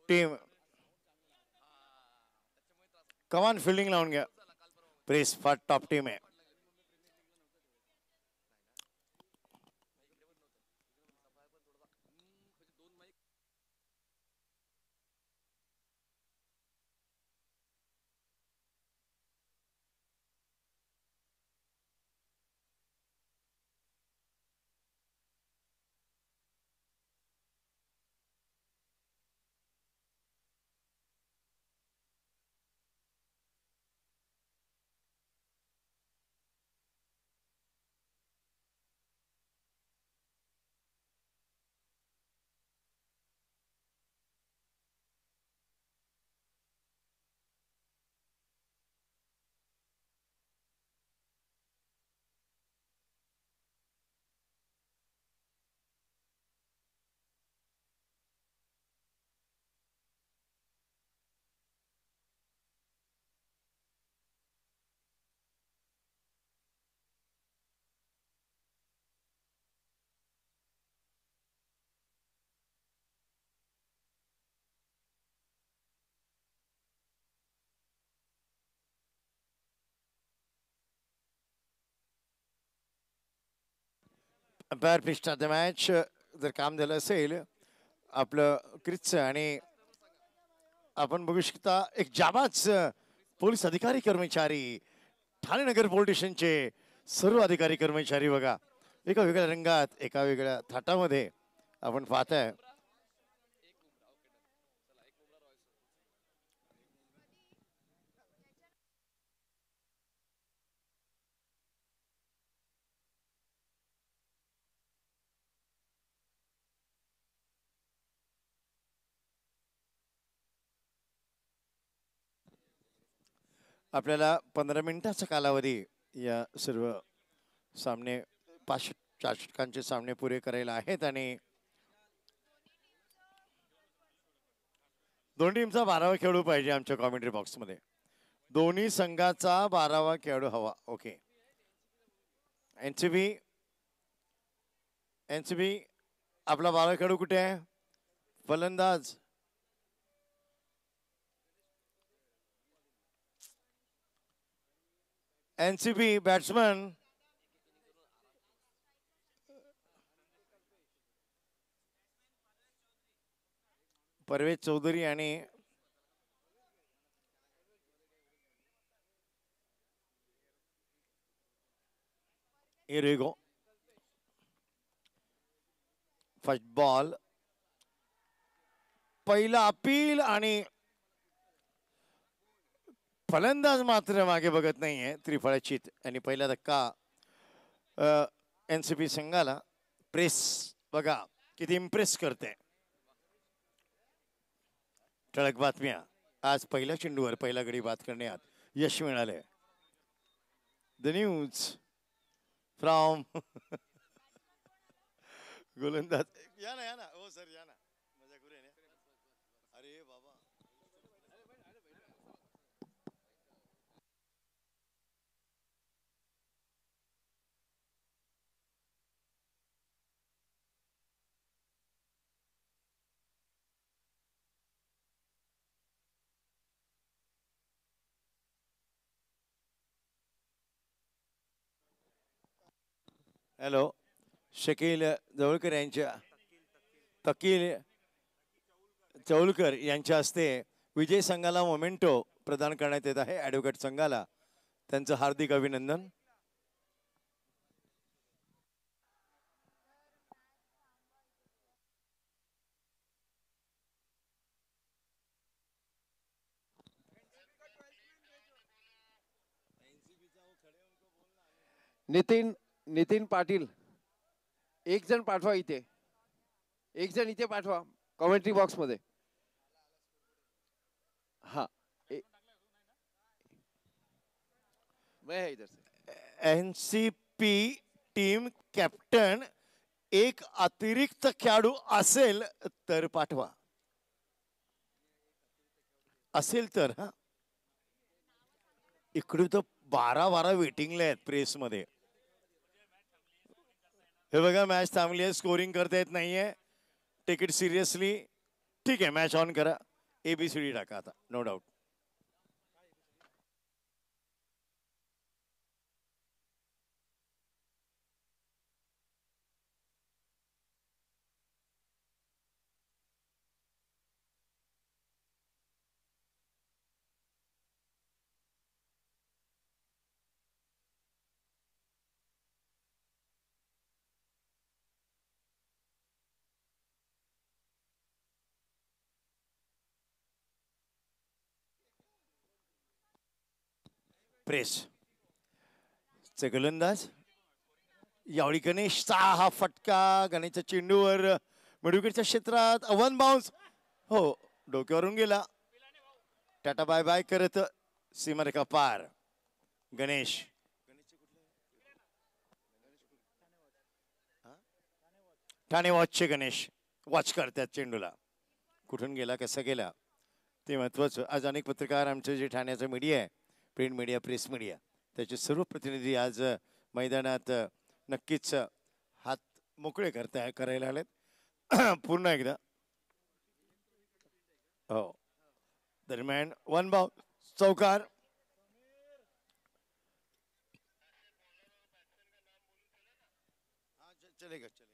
Team कमान fielding लावून घ्या. प्रेस फार टॉप टीम आहे. अंपायर पिस्ट द मॅच जर काम झालं असेल आपलं क्रिच आणि आपण बघू शकता एक जाबाज पोलीस अधिकारी कर्मचारी ठाणे नगर पोलीस स्टेशनचे सर्व अधिकारी कर्मचारी बघा एका वेगळ्या रंगात एका वेगळ्या थाटामध्ये आपण पाहताय. आपल्याला 15 मिनिटाचा कालावधी या सर्व सामने 5 षटकांचे सामने पुरे करायला आहेत आणि दोन टीमचा 12वा खेळाडू पाहिजे आमच्या कॉमेंट्री बॉक्समध्ये. दोन्ही संघाचा 12वा खेळाडू हवा. ओके. एनसीबी एनसीबी आपला 12वा खेळाडू कुठे आहे? फलंदाज एनसीबी बॅट्समन परवेज चौधरी आणि इरेगो. फर्स्ट बॉल पहिला अपील आणि फलंदाज मात्र मागे बघत नाहीये. त्रिफळाचीत आणि पहिला धक्का एनसीबी संघाला. प्रेस बघा किती इम्प्रेस करते. ठळक बातम्या आज पहिल्या चेंडूवर पहिला गडी बाद करण्यात यश मिळाले. द न्यूज फ्रॉम गोलंदाज या ना हो सर या ना मजा करू ना. अरे बाबा हॅलो. शकील जवळकर यांच्या तकील चौलकर यांच्या हस्ते विजय संघाला मोमेंटो प्रदान करण्यात येत आहे. ॲडव्होकेट संघाला त्यांचं हार्दिक अभिनंदन. नितीन नितीन पाटील एक जण पाठवा इथे. एक जण इथे पाठवा कॉमेंट्री बॉक्स मध्ये. हा मैं है इधर से. एनसीपी टीम कॅप्टन एक अतिरिक्त खेळाडू असेल तर पाठवा. असेल तर हा इकडे तर 12 वेटिंगला आहेत प्रेसमध्ये. हे बघा मॅच थांबली आहे. स्कोरिंग करता येत नाहीये. Take it seriously. ठीक आहे, मॅच ऑन करा. ABCD टाका आता, नो डाऊट. प्रेस चे गोलंदाज यावेळी गणेशचा हा फटका. गणेशच्या चेंडूवर मिडविकेटच्या क्षेत्रात वन बाउन्स. हो, डोक्यावरून गेला. टाटा बाय बाय करत सीमारेखा पार. गणेश ठाणे वॉचचे गणेश वॉच करतात चेंडूला. कुठून गेला, कसा गेला ते महत्वाचं. आज अनेक पत्रकार, आमचं जे ठाण्याचं मीडिया आहे, प्रिंट मीडिया, प्रेस मीडिया, त्याचे सर्व प्रतिनिधी आज मैदानात नक्कीच हात मोकळे करायला आलेत. पुन्हा एकदा हो, दरम्यान वन बाउ चौकार. चलेगा चलेगा.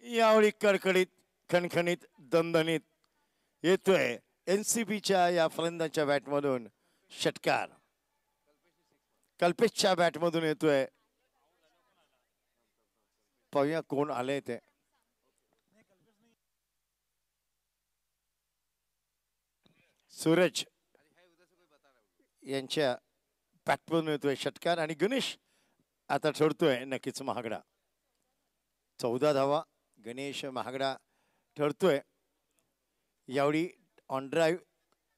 यावेळी कडकडीत, खणखणीत, दणदणीत येतोय NCBच्या या फलंदाच्या बॅटमधून षटकार. कल्पेशच्या बॅटमधून येतोय. पाहूया कोण आले ते. सूरज यांच्या बॅटमधून येतोय षटकार आणि गणेश आता ठरतोय नक्कीच महागडा. 14 धावा गणेश महागडा ठरतोय. यावेळी ऑन ड्राईव्ह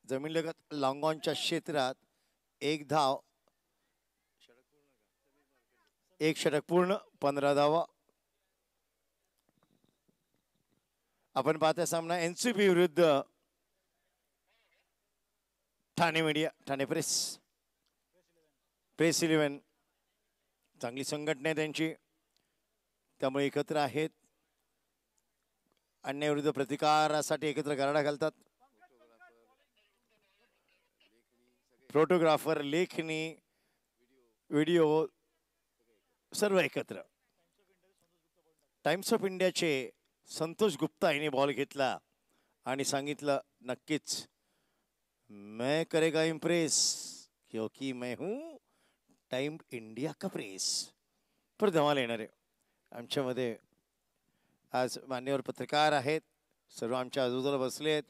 जमीनलगत लॉंग ऑनच्या क्षेत्रात एक धाव, एक षटक पूर्ण, 15 धावा. आपण पाहता सामना NCB विरुद्ध Thane media, Thane press, press 11. चांगली संघटना आहे त्यांची, त्यामुळे एकत्र आहेत. अन्यायाविरुद्ध प्रतिकारासाठी एकत्र गारडा घालतात. फोटोग्राफर, लेखनी, व्हिडिओ सर्व एकत्र. टाइम्स ऑफ इंडियाचे संतोष गुप्ता यांनी बॉल घेतला आणि सांगितलं नक्कीच मैं करेगा इम्प्रेस क्योंकि मैं हूं टाइम इंडिया का प्रेस. पर धमाल येणार आहे. आमच्यामध्ये आज मान्यवर पत्रकार आहेत, सर्व आमच्या आजूबाजूला बसले आहेत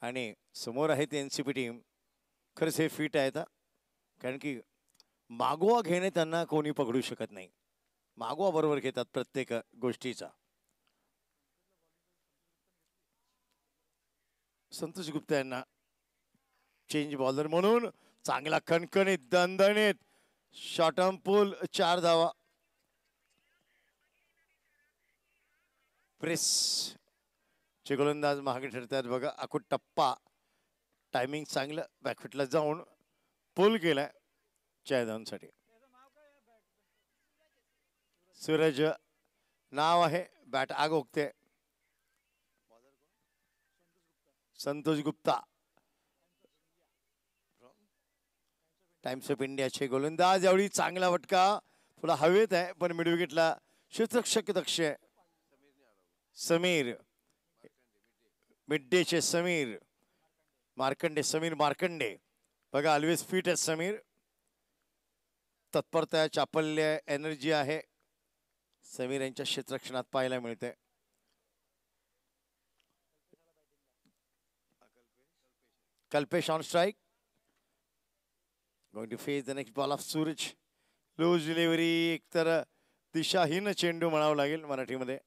आणि समोर आहे ती NCB टीम. खरंच हे फिट आहेत, कारण की मागोवा घेणे त्यांना कोणी पकडू शकत नाही. मागोवा बरोबर घेतात प्रत्येक गोष्टीचा. संतोष गुप्ता यांना चेंज बॉलर म्हणून चांगला कणकणीत, दणदणीत शॉर्ट ऑन पूल, 4 धावा. प्रेस चे गोलंदाज महागे ठरतात बघा. अकुट टप्पा, टायमिंग चांगलं, बॅकफुटला जाऊन पूल केलाय 4 धावांसाठी. सूरज नाव आहे, बॅट आग ओकते. संतोष गुप्ता टाइम्स ऑफ इंडियाचे गोलंदाज. यावेळी चांगला फटका, थोडा हवेत आहे पण मिडविकेटला क्षेत्ररक्षक दक्ष. समीर, मिड्डेचे समीर मार्कंडे, समीर मार्कंडे बघा, ऑलवेज फिट आहे समीर. तत्परता, चापल्य, एनर्जी आहे समीर यांच्या क्षेत्ररक्षणात पाहायला मिळते. Kalpesh on strike, going to face the next ball of Suraj. Loose delivery, एकतर दिशाहीन चेंडू म्हणावं लागेल मराठीमध्ये.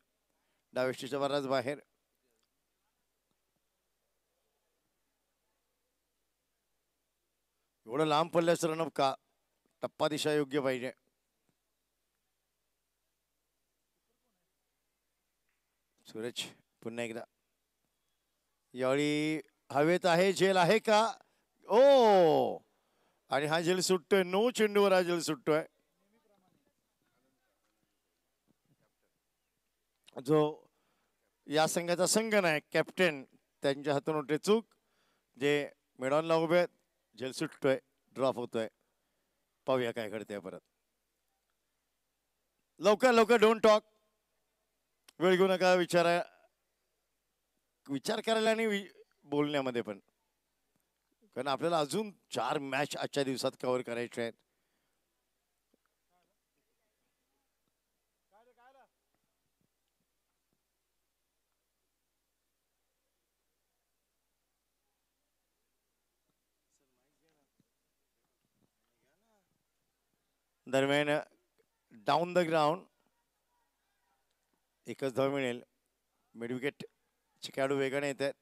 डावेष्टीच्या बराच बाहेर. एवढं लांब पडल्यास रनअप का? टप्पा दिशा योग्य पाहिजे. सूरज पुन्हा एकदा यावेळी हवेत आहे, झेल आहे का? ओ, आणि हा झेल सुटतोय. नो चेंडूवर हा झेल सुटतोय. जो या संघाचा संघनायक कॅप्टन त्यांच्या हातून होते चूक. जे मिडॉनला उभे आहेत, झेल सुटतोय, ड्रॉप होतोय. पाहूया काय घडतंय परत. लवकर लवकर, डोंट टॉक. वेळ घेऊ नका विचार करायला आणि बोलण्यामध्ये पण, कारण आपल्याला अजून 4 मॅच आजच्या दिवसात कव्हर करायचे आहेत. दरम्यान डाऊन द ग्राउंड एकच धाव मिळेल. मिडविकेट खेळाडू वेगाने येत आहेत.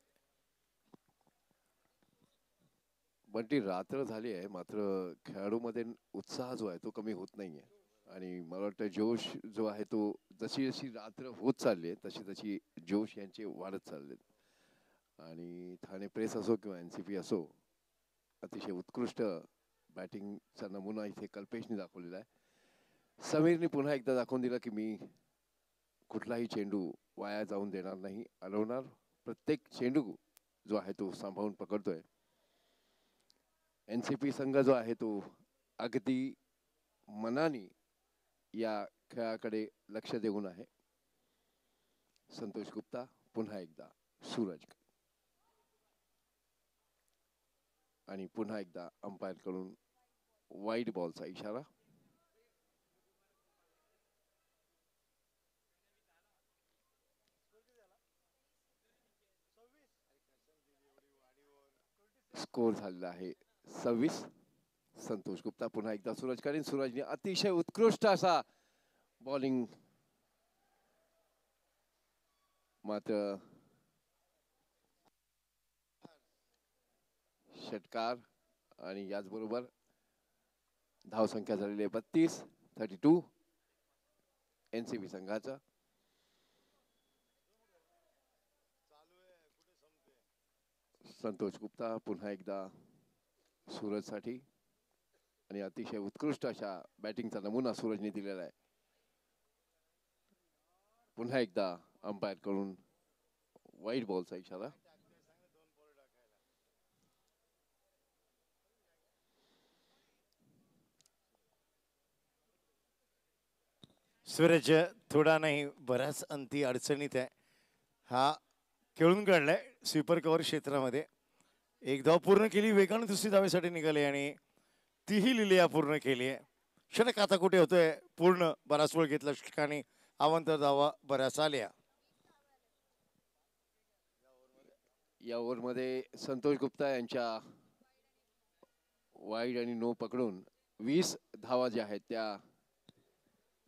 बंटी, रात्र झाली आहे, मात्र खेळाडूमध्ये उत्साह जो आहे तो कमी होत नाहीये. आणि मला वाटतं जोश जो आहे तो जशी जशी रात्र होत चालली आहे तशी तशी जोश यांचे वाढत चाललेत. आणि ठाणे प्रेस असो किंवा NCP असो, अतिशय उत्कृष्ट बॅटिंगचा नमुना इथे कल्पेशने दाखवलेला आहे. समीरने पुन्हा एकदा दाखवून दिला की मी कुठलाही चेंडू वाया जाऊन देणार नाही, अडवणार. प्रत्येक चेंडू जो आहे तो सांभाळून पकडतोय. NCP संघ जो आहे तो अगदी मनाने या खेळाकडे लक्ष देऊन आहे. संतोष गुप्ता पुन्हा एकदा सूरज, आणि पुन्हा एकदा अंपायर कडून वाईड बॉलचा इशारा. स्कोर झालेला आहे 26. संतोष गुप्ता पुन्हा एकदा सूरज करीन. सूरजने अतिशय उत्कृष्ट असा बॉलिंग, मात्र षटकार. आणि याचबरोबर धावसंख्या झालेली आहे 32 NCP संघाचा. संतोष गुप्ता पुन्हा एकदा सूरजसाठी, आणि अतिशय उत्कृष्ट अशा बॅटिंगचा नमुना सूरजने दिलेला आहे. पुन्हा एकदा अंपायर कडून वाईड बॉलचा इशारा. सूरज थोडा नाही बऱ्याच अंती अडचणीत आहे. हा खेळून काढलाय स्वीपर कव्हर क्षेत्रामध्ये. एक धाव पूर्ण केली, वेगाने दुसरी धावेसाठी निघाले आणि तीही लिलिया पूर्ण केली आहे. षटक आता कुठे होतोय पूर्ण, बराच वेळ घेतला षटकाने. अवांतर धावा बऱ्याच आल्या. या ओव्हरमध्ये संतोष गुप्ता यांच्या वाईड आणि नो पकडून 20 धावा ज्या आहेत त्या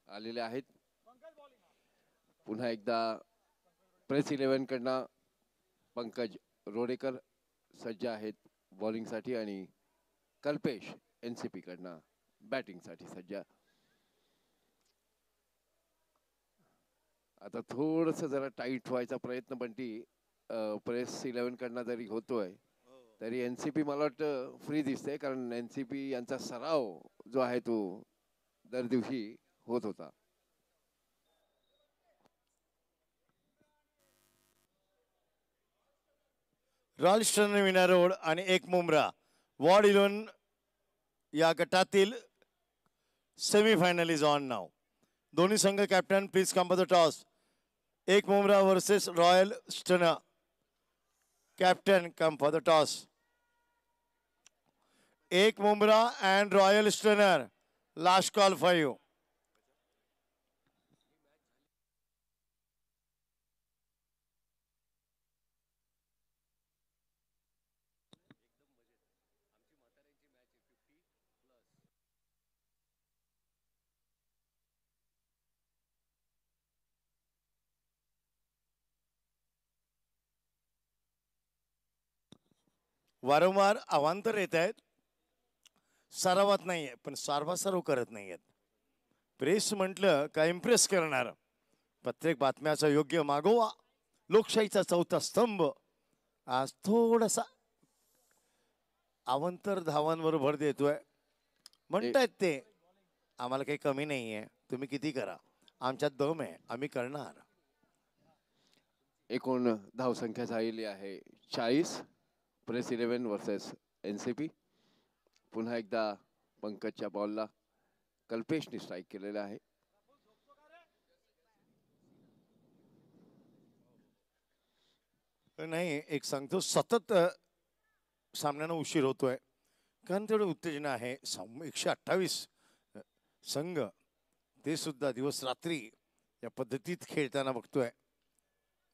आलेल्या आहेत. पुन्हा एकदा प्रेस 11 कडनं पंकज रोडेकर सज्ज आहेत बॉलिंगसाठी, आणि कल्पेश NCP कडनं बॅटिंगसाठी सज्ज. आता थोडस जरा टाईट व्हायचा प्रयत्न बंटी प्रेस 11 कडनं जरी होतोय तरी NCP मला वाटतं फ्री दिसते, कारण NCP यांचा सराव जो आहे तो दर दिवशी होत होता. रॉयल स्टर्न विना रोड आणि एक मुंब्रा वॉर्ड 11 या गटातील सेमीफायनल इज ऑन नाव. दोन्ही संघ captain please come for the toss. एक Mumbra versus Royal Stern. Captain come for the toss. एक Mumbra and Royal Sterner. Last call for you. वारंवार अवांतर येत आहेत. सरावात नाहीये, पण सारवासारव करत नाहीयेत. प्रेस म्हटलं का इम्प्रेस करणार. प्रत्येक बातम्याचा योग्य मागोवा लोकशाहीचा चौथा स्तंभ आज थोडासा अवंतर धावांवर भर देतोय. म्हणतायत ते आम्हाला काही कमी नाहीये, तुम्ही किती करा, आमच्यात दम आहे, आम्ही करणार. एकूण धावसंख्या झालेली आहे 40. Press 11 versus NCP. पुन्हा एकदा पंकजच्या बॉलला कल्पेशने स्ट्राईक केलेला आहे. नाही, एक सांगतो, सतत सामन्यानं उशीर होतोय कारण तेवढं उत्तेजना आहे. 128 संघ ते सुद्धा दिवस रात्री या पद्धतीत खेळताना बघतोय.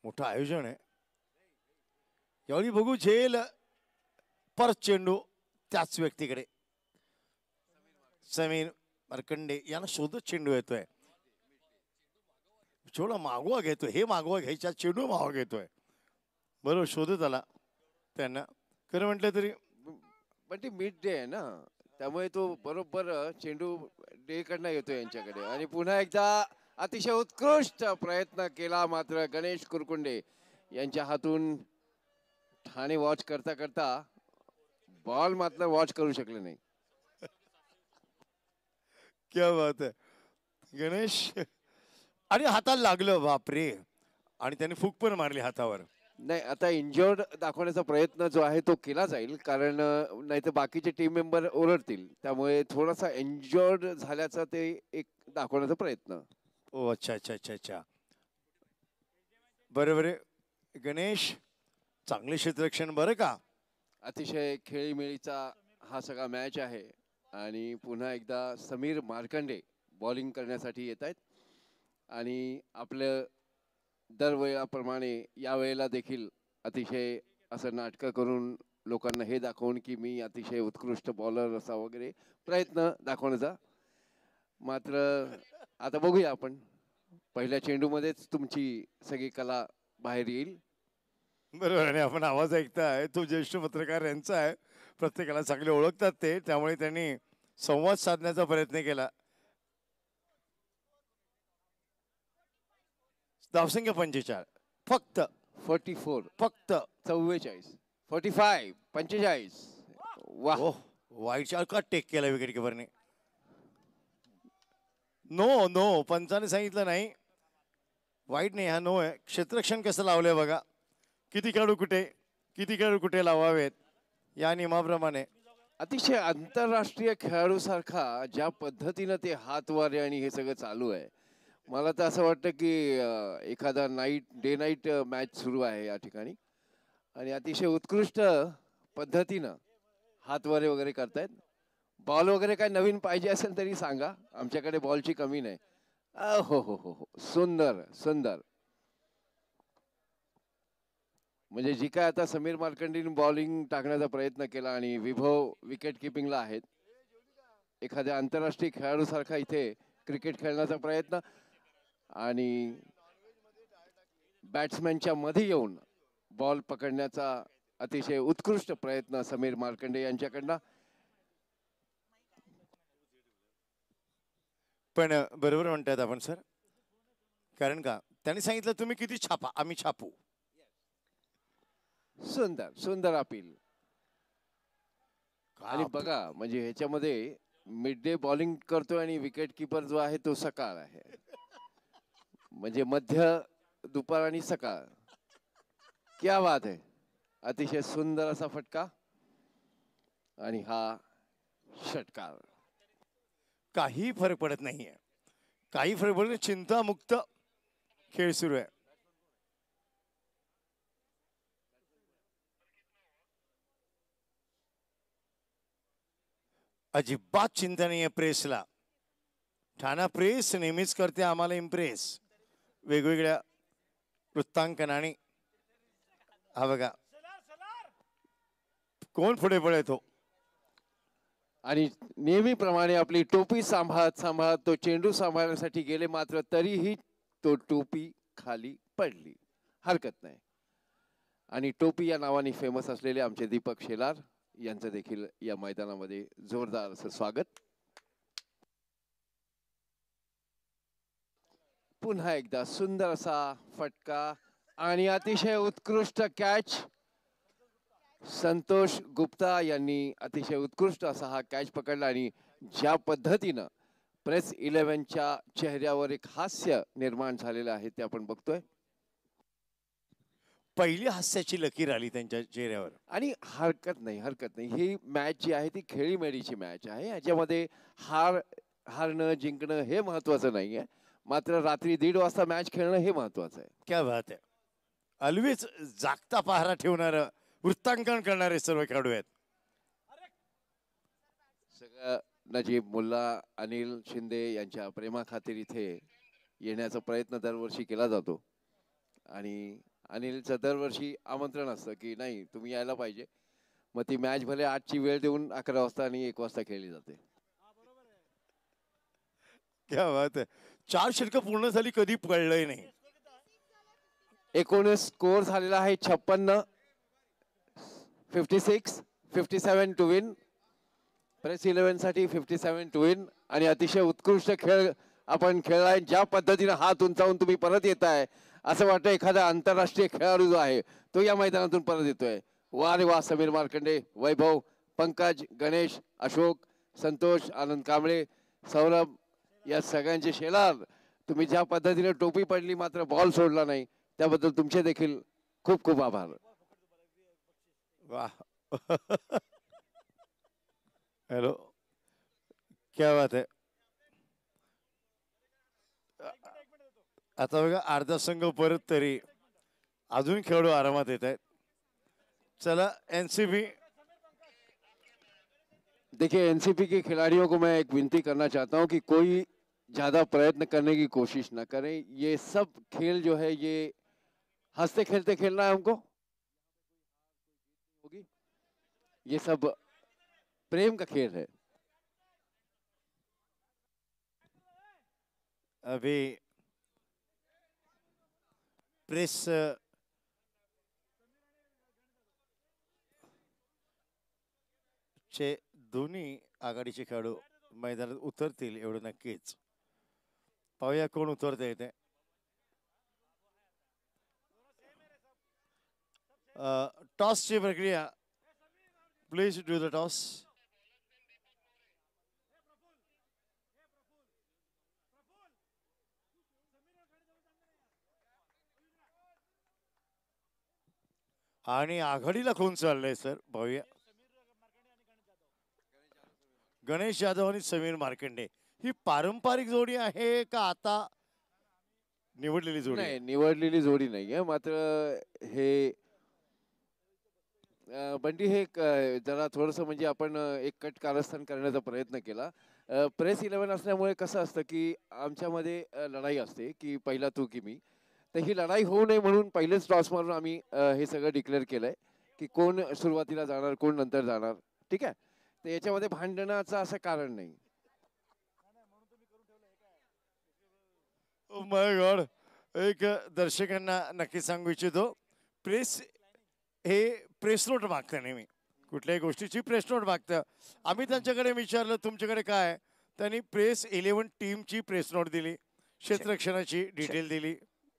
मोठं आयोजन आहे. यावेळी बघू झेल परत चेंडू त्याच व्यक्तीकडे. समीर मार्कंडे यांना शोधत चेंडू येतोय. थोडा मागोवा घेतोय, हे मागोवा घ्यायच्या चेंडू मागोवा घेतोय. बरोबर शोधत आला त्यांना. खरं म्हटलं तरी पण ती मिड डे आहे ना, त्यामुळे तो बरोबर चेंडू डे कडनं येतो यांच्याकडे. आणि पुन्हा एकदा अतिशय उत्कृष्ट प्रयत्न केला, मात्र गणेश कुरकुंडे यांच्या हातून ठाणे वॉच करता करता बॉल मात्र वॉच करू शकले नाही. क्या बात आहे गणेश. आणि हाताला लागलं, बापरे. आणि त्याने फूक पण मारली हातावर. नाही, आता इंजर्ड दाखवण्याचा प्रयत्न जो आहे तो केला जाईल, कारण नाही तर बाकीचे टीम मेंबर ओरडतील. त्यामुळे थोडासा इंजर्ड झाल्याचा ते एक दाखवण्याचा प्रयत्न. ओ अच्छा अच्छा अच्छा अच्छा, बरोबर आहे गणेश. चांगले क्षेत्ररक्षण बरं का. अतिशय खेळीमेळीचा हा सगळा मॅच आहे. आणि पुन्हा एकदा समीर मार्कंडे बॉलिंग करण्यासाठी येत आहेत. आणि आपलं दरवेळेप्रमाणे या वेळेला देखील अतिशय असं नाटकं करून लोकांना हे दाखवून की मी अतिशय उत्कृष्ट बॉलर असा वगैरे प्रयत्न दाखवण्याचा. मात्र आता बघूया आपण, पहिल्या चेंडूमध्येच तुमची सगळी कला बाहेर येईल. बरोबर. आणि आपण आवाज ऐकताय तो ज्येष्ठ पत्रकार यांचा आहे. प्रत्येकाला चांगले ओळखतात ते, त्यामुळे त्यांनी संवाद साधण्याचा प्रयत्न केला. धावसंख्या 45 फक्त 44 फक्त 44 45 45. वा, वाईटच्या का टेक केला विकेट किपरने. नो नो, पंचाने सांगितलं नाही, वाईट नाही, हा नो आहे. क्षेत्ररक्षण कसं लावलंय बघा. किती खेळाडू कुठे लावावेत या नियमाप्रमाणे. अतिशय आंतरराष्ट्रीय खेळाडू सारखा ज्या पद्धतीनं ते हातवारे आणि हे सगळं चालू आहे, मला तर असं वाटतं की एखादा डे नाईट मॅच सुरू आहे या ठिकाणी. आणि अतिशय उत्कृष्ट पद्धतीनं हातवारे वगैरे करतायत. बॉल वगैरे काय नवीन पाहिजे असेल तरी सांगा, आमच्याकडे बॉलची कमी नाही. हो हो हो हो, सुंदर सुंदर. म्हणजे जी काय आता समीर मार्कंडेने बॉलिंग टाकण्याचा प्रयत्न केला आणि विभव विकेट किपिंगला आहेत. एखाद्या आंतरराष्ट्रीय खेळाडू सारखा इथे क्रिकेट खेळण्याचा प्रयत्न. आणि बॅट्समॅनच्या मध्ये येऊन बॉल पकडण्याचा अतिशय उत्कृष्ट प्रयत्न समीर मार्कंडे यांच्याकडनं. पण बरोबर म्हणतात आपण सर, कारण का त्यांनी सांगितलं तुम्ही किती छापा, आम्ही छापू. सुंदर सुंदर अपील. आणि बघा, म्हणजे ह्याच्यामध्ये मिड डे बॉलिंग करतोय आणि विकेट किपर जो आहे तो सकाळ आहे. म्हणजे मध्य दुपार आणि सकाळ. क्या बात आहे. अतिशय सुंदर असा फटका आणि हा षटकार. काही फरक पडत नाहीये, काही फरक पडत नाही. चिंतामुक्त खेळ सुरू आहे. अजिबात चिंता नाहीये प्रेसला. ठाणा प्रेस नेहमीच करते आम्हाला इम्प्रेस वेगवेगळ्या वृत्तांकनाने. हा बघा कोण पुढे पळतो. आणि नेहमीप्रमाणे आपली टोपी सांभाळत सांभाळत तो चेंडू सांभाळण्यासाठी गेले, मात्र तरीही तो टोपी खाली पडली. हरकत नाही. आणि टोपी या नावाने फेमस असलेले आमचे दीपक शेलार यांचं देखील या मैदानामध्ये जोरदार असं स्वागत. पुन्हा एकदा सुंदर असा फटका आणि अतिशय उत्कृष्ट कॅच संतोष गुप्ता यांनी अतिशय उत्कृष्ट असा हा कॅच पकडला आणि ज्या पद्धतीनं प्रेस 11च्या चेहऱ्यावर एक हास्य निर्माण झालेलं आहे ते आपण बघतोय. पहिली हास्याची लकीर आली त्यांच्या चेहऱ्यावर. आणि हरकत नाही ही मॅच जी आहे ती खेळीमेळीची मॅच आहे. याच्यामध्ये हारणं जिंकणं हे महत्वाचं नाहीये, मात्र रात्री 1:30 वाजता मॅच खेळणं हे महत्वाचं आहे. क्या बात आहे. अलवेच जागता पहारा ठेवणारं वृत्तांकन करणारे सर्व खेळाडू आहेत. सगळं नजीब मुल्ला अनिल शिंदे यांच्या प्रेमाखातीर इथे येण्याचा प्रयत्न दरवर्षी केला जातो आणि अनिलचं दरवर्षी आमंत्रण असतं की नाही तुम्ही यायला पाहिजे. मग ती मॅच भले 8ची वेळ देऊन 11 वाजता आणि 1 वाजता खेळली जाते. क्या बात आहे. 4 षटकं पूर्ण झाली कधी पडलंय नाही. एकूण स्कोर झालेला आहे 56. 56 57 टू विन. प्रेस 11 साठी 57 टू विन आणि अतिशय उत्कृष्ट खेळ आपण खेळलाय. ज्या पद्धतीने हात उंचावून तुम्ही परत येताय असं वाटतं एखादा आंतरराष्ट्रीय खेळाडू जो आहे तो या मैदानातून परत येतोय. वा रे वा. समीर मार्कंडे, वैभव, पंकज, गणेश, अशोक, संतोष, आनंद कांबळे, सौरभ या सगळ्यांचे शेलार. तुम्ही ज्या पद्धतीने टोपी पडली मात्र बॉल सोडला नाही त्याबद्दल तुमचे देखील खूप खूप आभार. वाह. हॅलो. क्या बात आहे. आता बघा अर्धा संघ परत तरी अजून खेळाडू आरामात येत आहेत. चला एनसीबी. देखिए एनसीपी के खिलाड़ियों को मैं एक विनती करना चाहता हूं कि कोई ज्यादा प्रयत्न करने की कोशिश ना करें. ये सब खेल जो है ये हंसते खेलते खेलना है हमको. होगी ये सब प्रेम का खेल है. अभी प्रेस चे दोन्ही आघाडीचे खेळाडू मैदानात उतरतील एवढं नक्कीच. पाहूया कोण उतरते येते. टॉसची प्रक्रिया. Please do the toss. आणि आघाडीला कोण चाललंय सर पाहूया. गणेश यादव आणि समीर मार्कंडे ही पारंपरिक जोडी आहे का आता निवडलेली जोडी? नाही निवडलेली जोडी नाहीये, मात्र हे बंटी हे जरा थोडंसं म्हणजे आपण एक कट कारस्थान करण्याचा प्रयत्न केला. प्रेस 11 असल्यामुळे कसं असतं की आमच्यामध्ये लढाई असते की पहिला तू की मी. तर ही लढाई होऊ नये म्हणून पहिलेच टॉस मारून आम्ही हे सगळं डिक्लेअर केलंय की कोण सुरुवातीला जाणार कोण नंतर जाणार. ठीक आहे. तर याच्यामध्ये भांडणाचं असं कारण नाही. Oh my God. एक दर्शकांना नक्की सांगू इच्छितो प्रेस हे प्रेस नोट मागतं नेहमी. कुठल्याही गोष्टीची प्रेस नोट मागतं. आम्ही त्यांच्याकडे विचारलं तुमच्याकडे काय, त्यांनी प्रेस 11 टीमची प्रेस नोट दिली, क्षेत्ररक्षणाची डिटेल दिली.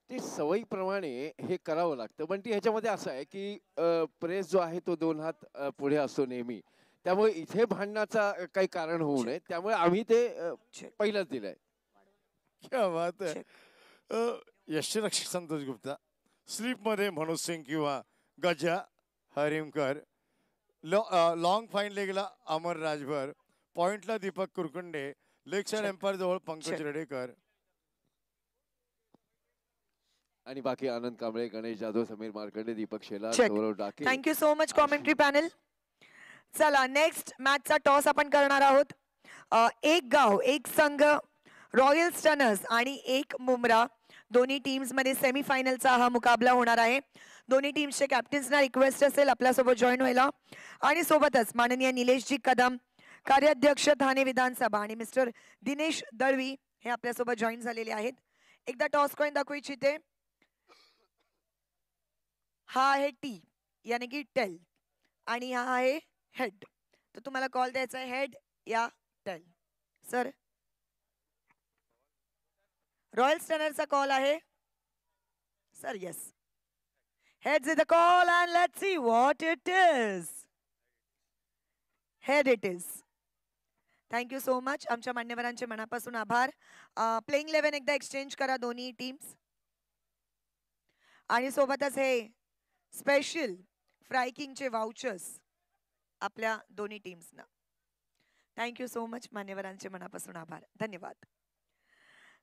ते सवयीप्रमाणे हे करावं लागतं. पण ती ह्याच्यामध्ये असं आहे की प्रेस जो आहे तो 2 हात पुढे असतो नेहमी, त्यामुळे इथे भांडणाचा काही कारण होऊ नये त्यामुळे आम्ही ते पहिलंच दिलंय. क्या बात आहे. यष्टीरक्षक संतोष गुप्ता, स्लिप मध्ये मनोज सिंग किंवा गजा हरिमकर, लॉंग फाईन लेगला अमर राजभर, पॉइंटला Deepak Kurkunde, leg side umpire जवळ पंकज रेडेकर आणि बाकी Anand Kamble, Ganesh Jadhav, Sameer Markande, Deepak Shelar, Saurav Dake. Thank you so much commentary panel. चला नेक्स्ट मॅचचा टॉस आपण करणार आहोत. एक गाव एक संघ रॉयल स्टनर्स आणि एक मुंब्रा दोन्ही टीम्स मध्ये सेमीफायनलचा हा मुकाबला होणार आहे. दोन्ही टीम्सचे कॅप्टन्सना रिक्वेस्ट असेल आपल्यासोबत जॉईन व्हायला आणि सोबतच माननीय निलेशजी कदम कार्याध्यक्ष ठाणे विधानसभा आणि मिस्टर दिनेश दळवी हे आपल्यासोबत जॉईन झालेले आहेत. एकदा टॉस कॉइन दाखवू इच्छिते. हा आहे टी यानी की टेल आणि हा आहे हेड. तर तुम्हाला कॉल द्यायचा आहे हेड या टेल. सर रॉयल स्टनरचा कॉल आहे sir. Yes Heads is the call and let's see what it is. Head it is. Thank you so much. आमच्या मान्यवरांचे मनापासून आभार. प्लेइंग 11 एकदा एक्सचेंज करा दोन्ही टीम्स. आणि सोबतच हे स्पेशल फ्रायकिंगचे वाउचर्स आपल्या दोन्ही टीम्सना. Thank you so much. मान्यवरांचे मनापासून आभार. धन्यवाद.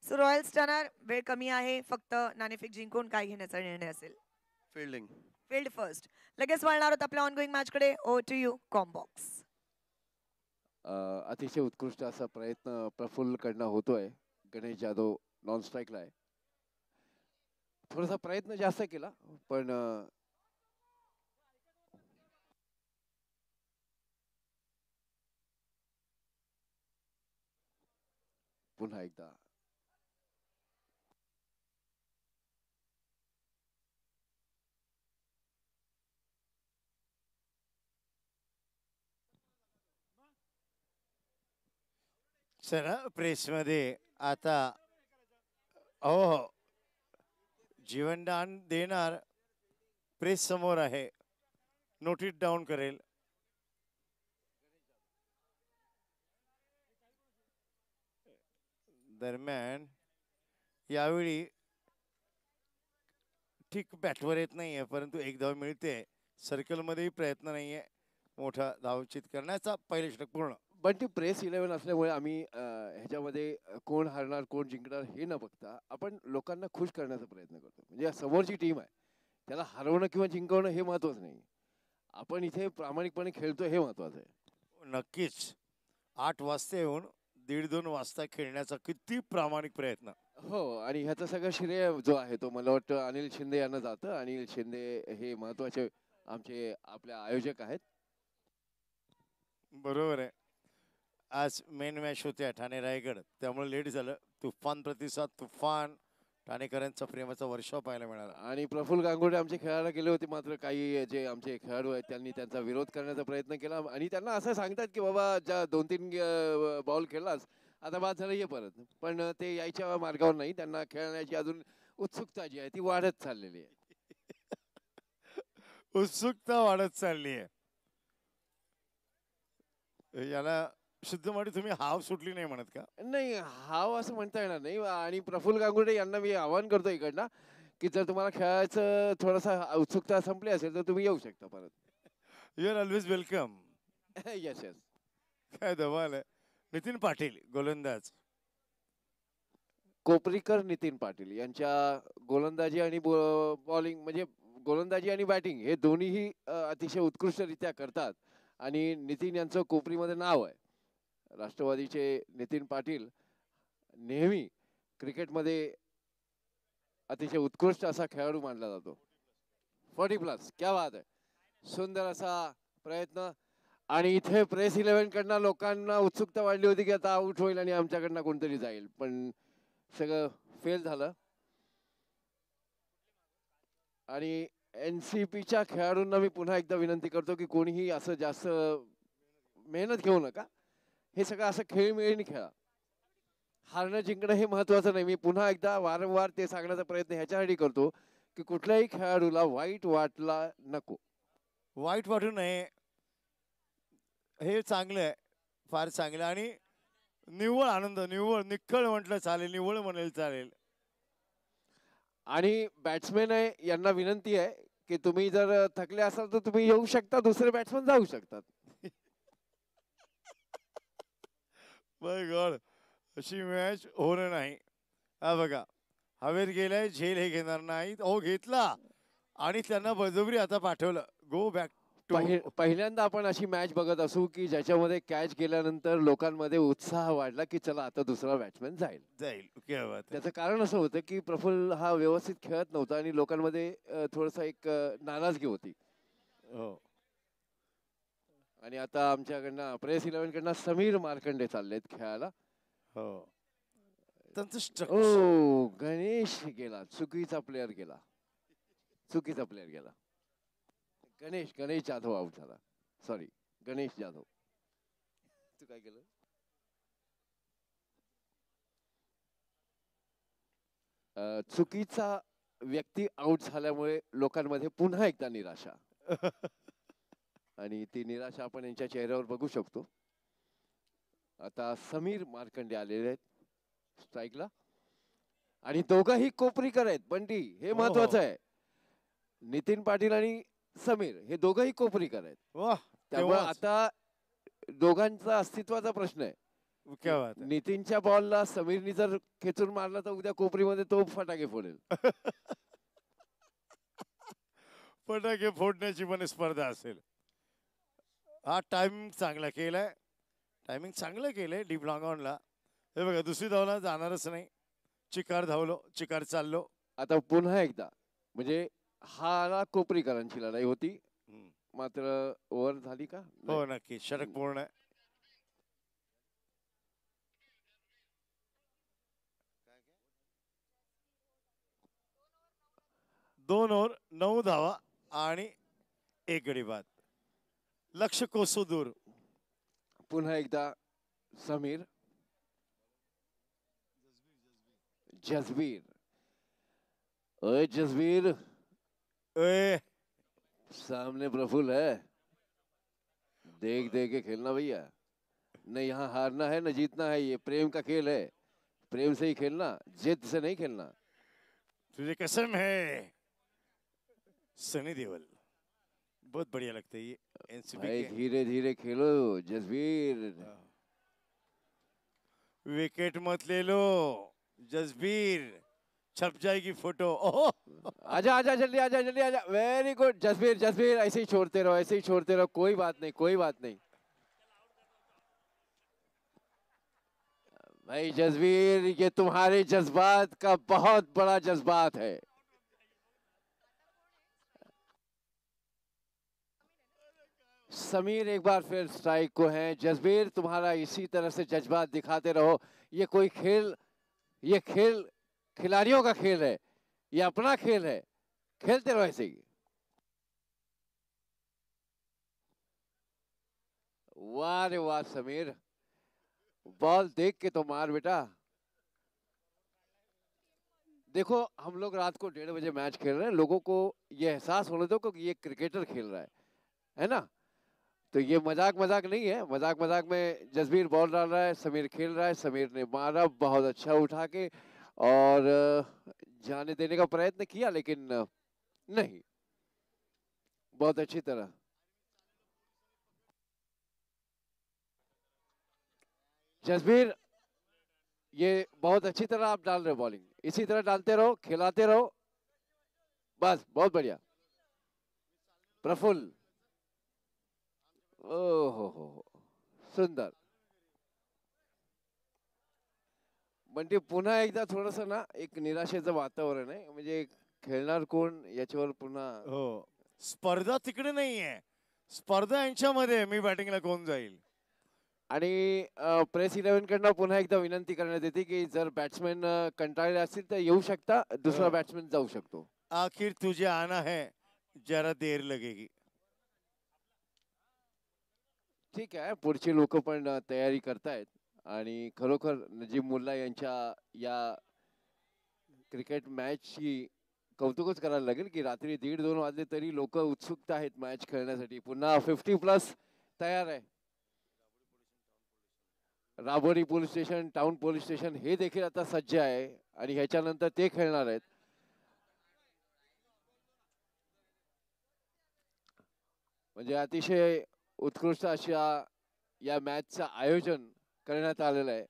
सो रॉयल स्टनर, वेळ कमी आहे, फक्त नाणेफेक जिंकून काय घेण्याचा निर्णय असेल? फिल्डिंग. Field first. लगेच वळणार आहोत आपल्या ऑनगोईंग मॅच कडे. Over to you comm box. अतिशय उत्कृष्ट असा प्रयत्न प्रफुल्ल कडनं होतोय. गणेश जाधव नॉन स्ट्राईकला आहे. थोडासा प्रयत्न जास्त केला पण पुन्हा एकदा चला प्रेसमध्ये आता हो जीवनदान देणार प्रेस समोर आहे. नोट इट डाऊन करेल. दरम्यान यावेळी ठीक बॅटवर येत नाहीये परंतु एक धाव मिळते. सर्कलमध्येही प्रयत्न नाहीये मोठा धावचित करण्याचा. पहिले षटक पूर्ण. पण ती प्रेस 11 असल्यामुळे आम्ही ह्याच्यामध्ये कोण हारणार कोण जिंकणार हे न बघता आपण लोकांना खुश करण्याचा प्रयत्न करतो. म्हणजे समोरची टीम आहे त्याला हरवणं किंवा जिंकवणं हे महत्वाचं नाही. आपण इथे प्रामाणिकपणे खेळतोय हे महत्वाचं आहे. नक्कीच 8 वाजता येऊन 1:30-2 वाजता खेळण्याचा किती प्रामाणिक प्रयत्न. हो आणि ह्याचं सगळं श्रेय जो आहे तो मला वाटतं अनिल शिंदे यांना जातं. अनिल शिंदे हे महत्वाचे आमचे आपल्या आयोजक आहेत. बरोबर आहे. आज मेन मॅच होत्या ठाणे रायगड त्यामुळे लेट झालं. तुफान प्रतिसाद, तुफान ठाणेकरांचा प्रेमाचा वर्षाव पाहायला मिळाला. आणि प्रफुल्ल गांगुर्डे आमचे खेळायला गेले होते मात्र काही जे आमचे खेळाडू आहेत त्यांनी त्यांचा विरोध करण्याचा प्रयत्न केला आणि त्यांना असं सांगतात की बाबा ज्या 2-3 बॉल खेळलास आता बाद झालं ये परत. पण ते यायच्या मार्गावर नाही. त्यांना खेळण्याची अजून उत्सुकता जी आहे ती वाढत चाललेली आहे. उत्सुकता वाढत चालली आहे. याला शुद्ध मध्ये तुम्ही हाव सुटली नाही म्हणत का? नाही हाव असं म्हणता येणार नाही. आणि प्रफुल्ल गांगुर्डे यांना मी आवाहन करतो इकडनं की जर तुम्हाला खेळायचं थोडासा उत्सुकता संपली असेल तर तुम्ही येऊ शकता परत. You are always welcome. Yes yes. काय धमाल आहे. नितीन पाटील गोलंदाज. कोपरीकर नितीन पाटील यांच्या गोलंदाजी आणि बॉलिंग म्हणजे गोलंदाजी आणि बॅटिंग हे दोन्हीही अतिशय उत्कृष्टरित्या करतात. आणि नितीन यांचं कोपरीमध्ये नाव आहे. राष्ट्रवादीचे नितीन पाटील नेहमी क्रिकेटमध्ये अतिशय उत्कृष्ट असा खेळाडू मानला जातो. 40+. क्या बात आहे. सुंदर असा प्रयत्न. आणि इथे प्रेस 11 कडनं लोकांना उत्सुकता वाढली होती की आता आउट होईल आणि आमच्याकडनं कोणतरी जाईल पण सगळं फेल झालं. आणि NCPच्या खेळाडूंना मी पुन्हा एकदा विनंती करतो की कोणीही असं जास्त मेहनत घेऊ नका. हे सगळं असं खेळीमेळीने खेळा. हारणं जिंकणं हे महत्वाचं नाही. मी पुन्हा एकदा वारंवार ते सांगण्याचा प्रयत्न ह्याच्यासाठी करतो की कुठल्याही खेळाडूला वाईट वाटला नको. वाईट वाटू नये हे चांगलं आहे. फार चांगलं. आणि निव्वळ आनंद, निव्वळ निखळ म्हटलं चालेल, निव्वळ म्हणाल चालेल. आणि बॅट्समॅन आहे यांना विनंती आहे की तुम्ही जर थकले असाल तर तुम्ही येऊ शकता. दुसरे बॅट्समन जाऊ शकतात. माय गॉड अशी मॅच होणं नाही. हा बघा हवेत गेलाय झेल हे घेणार नाहीत. हो घेतला आणि त्यांना बळजबरी आता पाठवलं. Go back to. पहिल्यांदा आपण अशी मॅच बघत असू की ज्याच्यामध्ये कॅच गेल्यानंतर लोकांमध्ये उत्साह वाढला की चला आता दुसरा बॅट्समॅन जाईल. त्याचं कारण असं होतं की प्रफुल्ल हा व्यवस्थित खेळत नव्हता आणि लोकांमध्ये थोडस एक नाराजगी होती. हो. आणि आता आमच्याकडनं प्रेस 11 कडनं समीर मार्कंडे चाललेत खेळायला. हो. त्यांचं ओ गणेश गेला. चुकीचा प्लेअर गेला. चुकीचा प्लेअर गेला. गणेश जाधव आउट झाला. सॉरी गणेश जाधव. तू काय केलं? चुकीचा व्यक्ती आउट झाल्यामुळे लोकांमध्ये पुन्हा एकदा निराशा. आणि ती निराशा आपण यांच्या चेहऱ्यावर बघू शकतो. आता समीर मार्कंडे आलेले आहेत स्ट्राईकला आणि दोघंही कोपरीकर आहेत. बंटी, हे महत्वाचं आहे. नितीन पाटील आणि समीर हे दोघंही कोपरीकर आहेत. वाह, त्यामुळे आता दोघांचा अस्तित्वाचा प्रश्न आहे. क्या बात आहे. नितीनच्या बॉलला समीरनी जर खेचून मारला तर उद्या कोपरीमध्ये तो फटाके फोडेल. फटाके फोडण्याची पण स्पर्धा असेल. हा टायमिंग चांगला केलाय, टायमिंग चांगलं केलंय डीप लॉंग ऑनला. हे बघा, दुसरी धावला जाणारच नाही. चिकार धावलो, चिकार चाललो. आता पुन्हा एकदा म्हणजे हा कोपरीकरांची लढाई होती, मात्र ओव्हर झाली का? हो नक्की, षटक पूर्ण आहे. दोन ओव्हर 9 धावा आणि 1 गडी बाद. लक्ष कोसो दूर. पुन्हा एकदा समीर, जसबीर. ओए जसबीर, ए, सामने प्रफुल्ल है, देख देख के खेलना भैया. न यहाँ हारना है न जीतना है, ये प्रेम का खेल है. प्रेम से ही खेलना, जिद से नहीं खेलना. तुझे कसम है. सनी देओल, बहुत बढ़िया लगता है ये एनसीबी भाई के. धीरे धीरे खेलो जसबीर. विकेट मत ले लो जसबीर, छप जाएगी फोटो. ओहो, आजा आजा जल्दी आजा जल्दी आजा. Very good Jasbir. जसबीर ऐसे ही छोड़ते रहो, ऐसे ही छोड़ते रहो. कोई बात नहीं, कोई बात नहीं. भाई जसबीर, ये तुम्हारे जज्बात का बहुत बड़ा जज्बात है. समीर एक बार फिर स्ट्राइक को हैं. जसबीर, तुम्हारा इसी तरह से जज्बात दिखाते रहो. ये कोई खेल, ये खेल खिलाड़ियों का खेल है, ये अपना खेल है. खेलते रहो ऐसे ही. वाह रे वाह समीर, बॉल देख के तो मार बेटा. देखो, हम लोग रात को 1:30 बजे मैच खेल रहे हैं. लोगों को ये एहसास होने दो कि ये क्रिकेटर खेल रहा है ना. तो ये मजाक मजाक नहीं है. मजाक मजाक में जसबीर बॉल डाल रहा है, समीर खेल रहा है. समीर ने मारा बहुत अच्छा उठा के और जाने देने का प्रयत्न किया, लेकिन नहीं, बहुत अच्छी तरह. जसबीर, ये बहुत अच्छी तरह आप डाल रहे हो बॉलिंग. इसी तरह डालते रहो, खिलाते रहो, बस. बहुत बढ़िया. प्रफुल्ल, ओहो, सुंदर. म्हणजे पुन्हा एकदा थोडस ना एक निराशेचं वातावरण आहे. म्हणजे खेळणार कोण याच्यावर पुन्हा. हो, स्पर्धा तिकडे नाहीये, स्पर्धा यांच्यामध्ये. मी बॅटिंगला कोण जाईल. आणि प्रेस 11 कडनं पुन्हा एकदा विनंती करण्यात येते की जर बॅट्समॅन कंटाळले असतील तर येऊ शकता, दुसरा बॅट्समॅन जाऊ शकतो. आखिर तुझे आना है, जरा देर लगेगी. ठीक आहे, पुढची लोक पण तयारी करतायत. आणि खरोखर नजीब मुल्ला यांच्या या क्रिकेट मॅचची कौतुकच करायला लागेल की रात्री 1:30-2 वाजले तरी लोक उत्सुक आहेत मॅच खेळण्यासाठी. पुन्हा 50+ तयार आहे. Rabodi police station, town police station हे देखील आता सज्ज आहे आणि ह्याच्यानंतर ते खेळणार आहेत. म्हणजे अतिशय उत्कृष्ट अशा या मॅचचं आयोजन करण्यात आलेलं आहे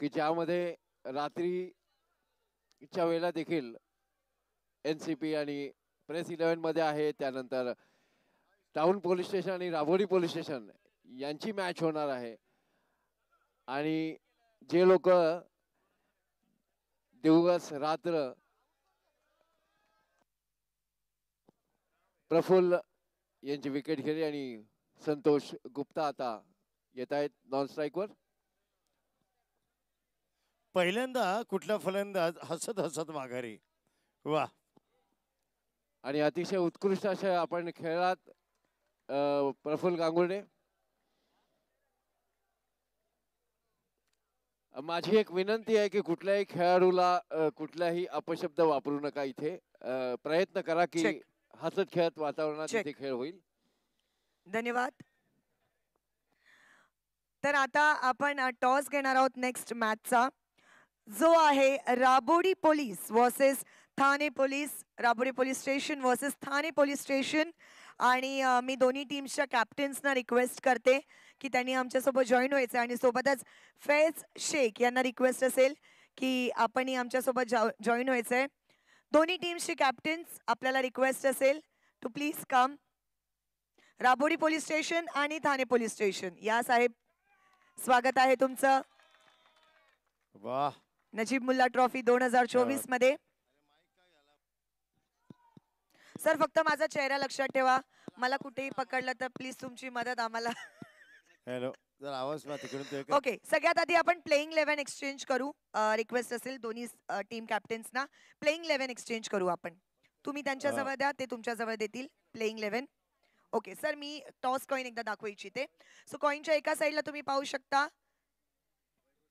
की ज्यामध्ये रात्रीच्या वेळेला देखील एनसीपी आणि प्रेस 11 मध्ये आहे. त्यानंतर टाउन पोलीस स्टेशन आणि राबोरी पोलीस स्टेशन यांची मॅच होणार आहे. आणि जे लोक दिवस रात्र प्रफुल्ल यांची विकेट घेतली आणि संतोष गुप्ता आता येत आहेत नॉन स्ट्राईकवर. पहिल्यांदा कुठला फलंदाज हसत हसत माघारी. वा, आणि अतिशय उत्कृष्ट अशा आपण खेळात प्रफुल्ल गांगुर्डे. माझी एक विनंती आहे की कुठल्याही खेळाडूला कुठलाही अपशब्द वापरू नका इथे. प्रयत्न करा की Check. हसत खेळत वातावरणात Check. इथे खेळ होईल. धन्यवाद. तर आता आपण टॉस घेणार आहोत नेक्स्ट मॅचचा, जो आहे Rabodi police versus Thane police. Rabodi police station versus Thane police station. आणि मी दोन्ही टीम्सच्या कॅप्टन्सना रिक्वेस्ट करते की त्यांनी आमच्यासोबत जॉईन व्हायचं आणि सोबतच फैज शेख यांना रिक्वेस्ट असेल की आपणही आमच्यासोबत जॉईन व्हायचंय. दोन्ही टीम्सचे कॅप्टन्स आपल्याला रिक्वेस्ट असेल to please come. Rabodi police station आणि ठाणे पोलीस स्टेशन. या साहेब, स्वागत आहे तुमचं वाह. नजीब मुल्ला ट्रॉफी 2024 मध्ये. सर फक्त माझा चेहरा लक्षात ठेवा, मला कुठेही पकडलं तर प्लीज तुमची मदत आम्हाला. हॅलो, जर आवाज मग तिकडून ते ओके, सगळ्यात आधी आपण प्लेइंग 11 एक्सचेंज करू. रिक्वेस्ट असेल दोन्ही टीम कॅप्टन्सना प्लेइंग 11 एक्सचेंज करू आपण. तुम्ही त्यांच्या जवळ द्या, ते तुमच्या जवळ देतील प्लेइंग 11. ओके सर, मी टॉस कॉइन एकदा दाखवू इच्छिते. सो कॉइनच्या एका साईडला तुम्ही पाहू शकता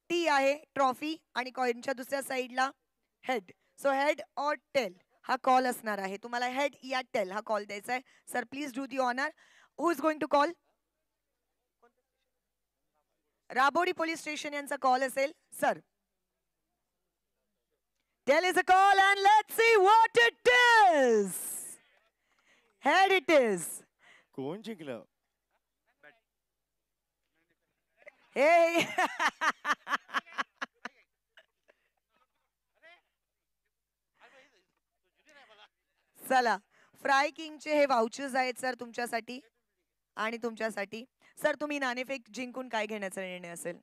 टी आहे ट्रॉफी आणि कॉइनच्या दुसऱ्या साईडला head. So head or tail हा कॉल असणार आहे. तुम्हाला हेड या टेल हा कॉल द्यायचा आहे. Sir please do the honour. Who is going to call? Rabodi police station यांचा कॉल असेल. Sir, tail is a call and let's see what it is. Head it is. कोण जिंकलं? हे चला, फ्राय किंगचे हे वाउचर्स आहेत सर तुमच्यासाठी आणि तुमच्यासाठी. सर तुम्ही नाणेफेक जिंकून काय घेण्याचा निर्णय असेल?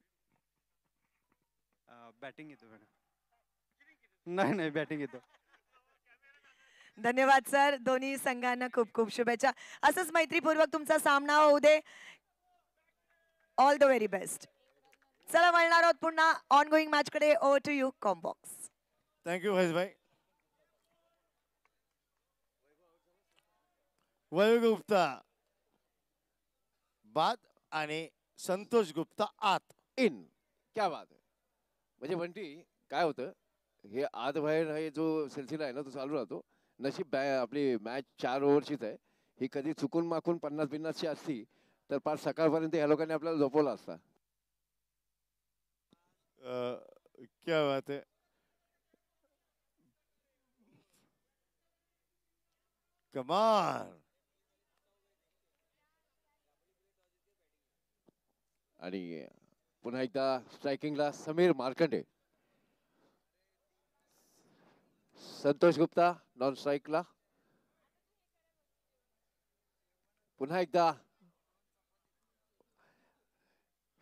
बॅटिंग येतो मॅडम. नाही नाही, बॅटिंग येतो. धन्यवाद सर. दोन्ही संघांना खूप खूप शुभेच्छा. असंच मैत्रीपूर्वक तुमचा सामना होऊ दे. All the very best. चला, वळणार आहोत पुन्हा ऑन गोईंग मॅच कडे. Over to you combox. Thank you Faiz भाई. वैभव गुप्ता बाद आणि संतोष गुप्ता आत. इन. क्या बात आहे. म्हणजे बंटी काय होतं, हे आत बाहेर हे जो सिलसिला आहे ना तो चालू राहतो. नशीब आपली मॅच 4 ओव्हरचीच आहे. ही कधी चुकून माकून 50-50ची असती तर पार सकाळपर्यंत या लोकांनी आपल्याला झोपवला असता. क्या बात है. कमाल. आणि पुन्हा एकदा स्ट्रायकिंगला समीर मार्कंडे. संतोष गुप्ता नॉन स्ट्राईकला. पुन्हा एकदा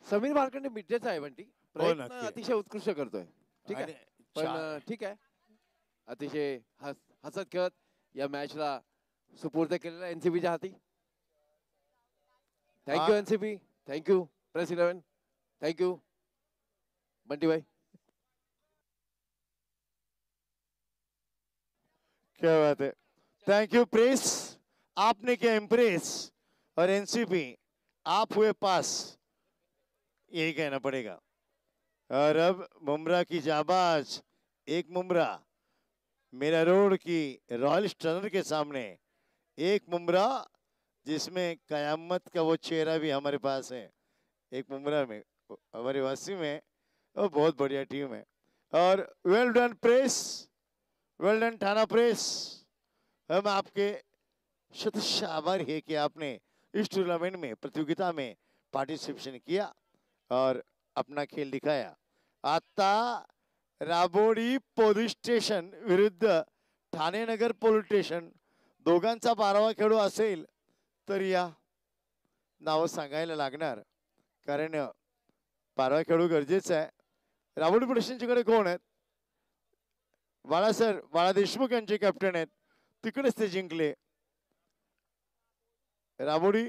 समीर मार्कंडे मिडडेचा आहे बंटी. प्रयत्न नक्की. अतिशय उत्कृष्ट करतोय. ठीक आहे, पण ठीक आहे, अतिशय हसत खेळत या मॅचला सुपूर्द केलेला एनसीबीच्या हाती. Thank you NCB. Thank you press 11. Thank you Bunty भाई. क्या बात है. थैंक यू प्रेस, आपने क्या इम्प्रेस. और एनसीपी आप हुए पास, यही कहना पड़ेगा. और अब मुमरा की जाबाज एक मुमरा मेरा रोड की रॉयल स्टनर के सामने. एक मुमरा जिसमें कयामत का वो चेहरा भी हमारे पास है. एक मुमरा में हमारे वासी में वो बहुत बढ़िया टीम है. और वेल डन प्रेस, वेल डन थाना प्रेस. हम आपके शतश आभारी है कि आपने इस टूर्नामेंट में प्रतियोगिता में पार्टिसिपेशन किया और अपना खेल दिखाया. आता राबोडी पोलीस स्टेशन विरुद्ध ठाणे नगर पोलीस स्टेशन दोघांचा 12वा खेळ असेल तर या नाव सांगायला लागणार, कारण 12वा खेळ गरजेचं आहे. राबोडी पोलीस स्टेशनकडे कोण आहेत? बाळा देशमुख यांचे कॅप्टन आहेत. तिकडेच ते जिंकले. राबोडी